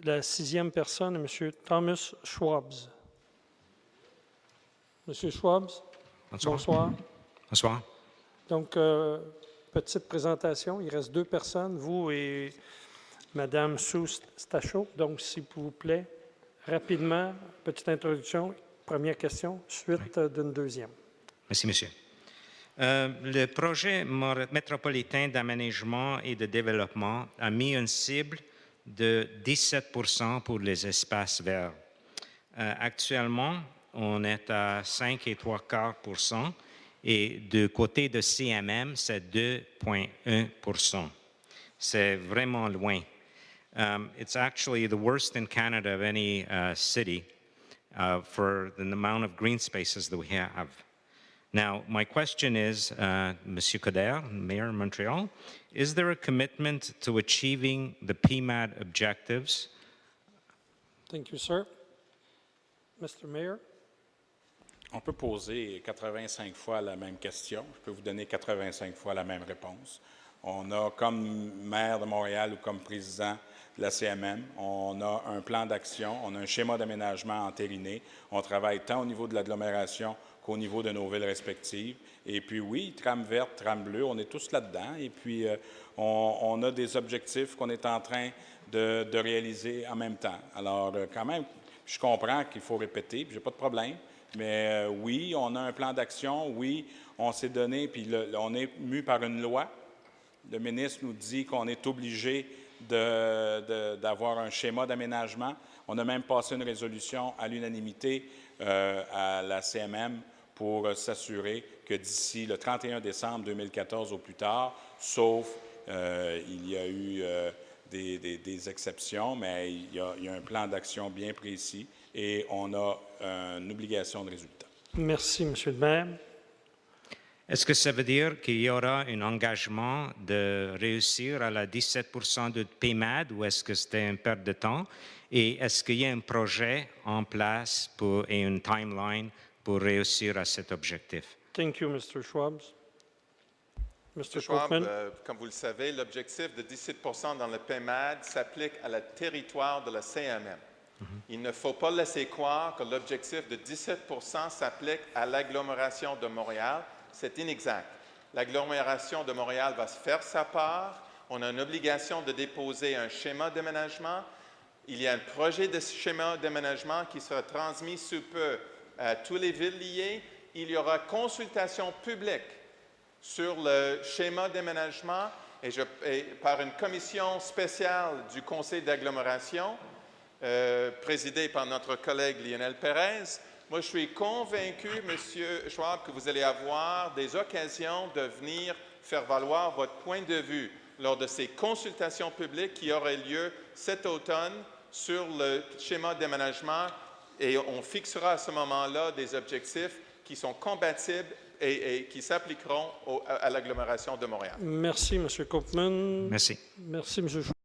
La sixième personne est M. Thomas Schwabs. Monsieur Schwabs, bonsoir. Bonsoir. Donc, petite présentation. Il reste deux personnes, vous et Mme Sue Stachot. Donc, s'il vous plaît, rapidement, petite introduction, première question, suite d'une deuxième. Merci, monsieur. Le projet métropolitain d'aménagement et de développement a mis une cible de 17 pour les espaces verts. Actuellement, on est à 5,75 et du côté de CMM, c'est 2,1 C'est vraiment loin. It's actually the worst in Canada of any city for the amount of green spaces that we have. Now, my question is, Monsieur Coderre, Mayor of Montreal, is there a commitment to achieving the PMAD objectives? Thank you, sir. Mr. Mayor. On peut poser 85 fois la même question. Je peux vous donner 85 fois la même réponse. On a, comme maire de Montréal ou comme président de la CMM, on a un plan d'action, on a un schéma d'aménagement entériné. On travaille tant au niveau de l'agglomération qu'au niveau de nos villes respectives. Et puis oui, tram verte, tram bleu, on est tous là-dedans. Et puis on a des objectifs qu'on est en train de réaliser en même temps. Alors quand même, je comprends qu'il faut répéter, puis j'ai pas de problème. Mais oui, on a un plan d'action, oui, on s'est donné, puis on est mu par une loi. Le ministre nous dit qu'on est obligé d'avoir un schéma d'aménagement. On a même passé une résolution à l'unanimité à la CMM pour s'assurer que d'ici le 31 décembre 2014 au plus tard, sauf il y a eu des exceptions, mais il y a un plan d'action bien précis et on a une obligation de résultat. Merci, M. le maire. Est-ce que ça veut dire qu'il y aura un engagement de réussir à la 17 de PMAD ou est-ce que c'était une perte de temps? Et est-ce qu'il y a un projet en place et une timeline pour réussir à cet objectif? Thank you, Mr. Schwabs. Mr. Schwab, Copeman. comme vous le savez, l'objectif de 17 dans le PMAD s'applique à la territoire de la CMM. Il ne faut pas laisser croire que l'objectif de 17 s'applique à l'agglomération de Montréal. C'est inexact. L'agglomération de Montréal va faire sa part. On a une obligation de déposer un schéma d'aménagement. Il y a un projet de schéma d'aménagement qui sera transmis sous peu à tous les villes liées. Il y aura consultation publique sur le schéma d'aménagement et par une commission spéciale du conseil d'agglomération présidée par notre collègue Lionel Pérez. Moi, je suis convaincu, M. Schwab, que vous allez avoir des occasions de venir faire valoir votre point de vue lors de ces consultations publiques qui auraient lieu cet automne sur le schéma d'aménagement et on fixera à ce moment-là des objectifs qui sont compatibles et qui s'appliqueront à l'agglomération de Montréal. Merci, M. Copeman. Merci. Merci, M. Schwabs.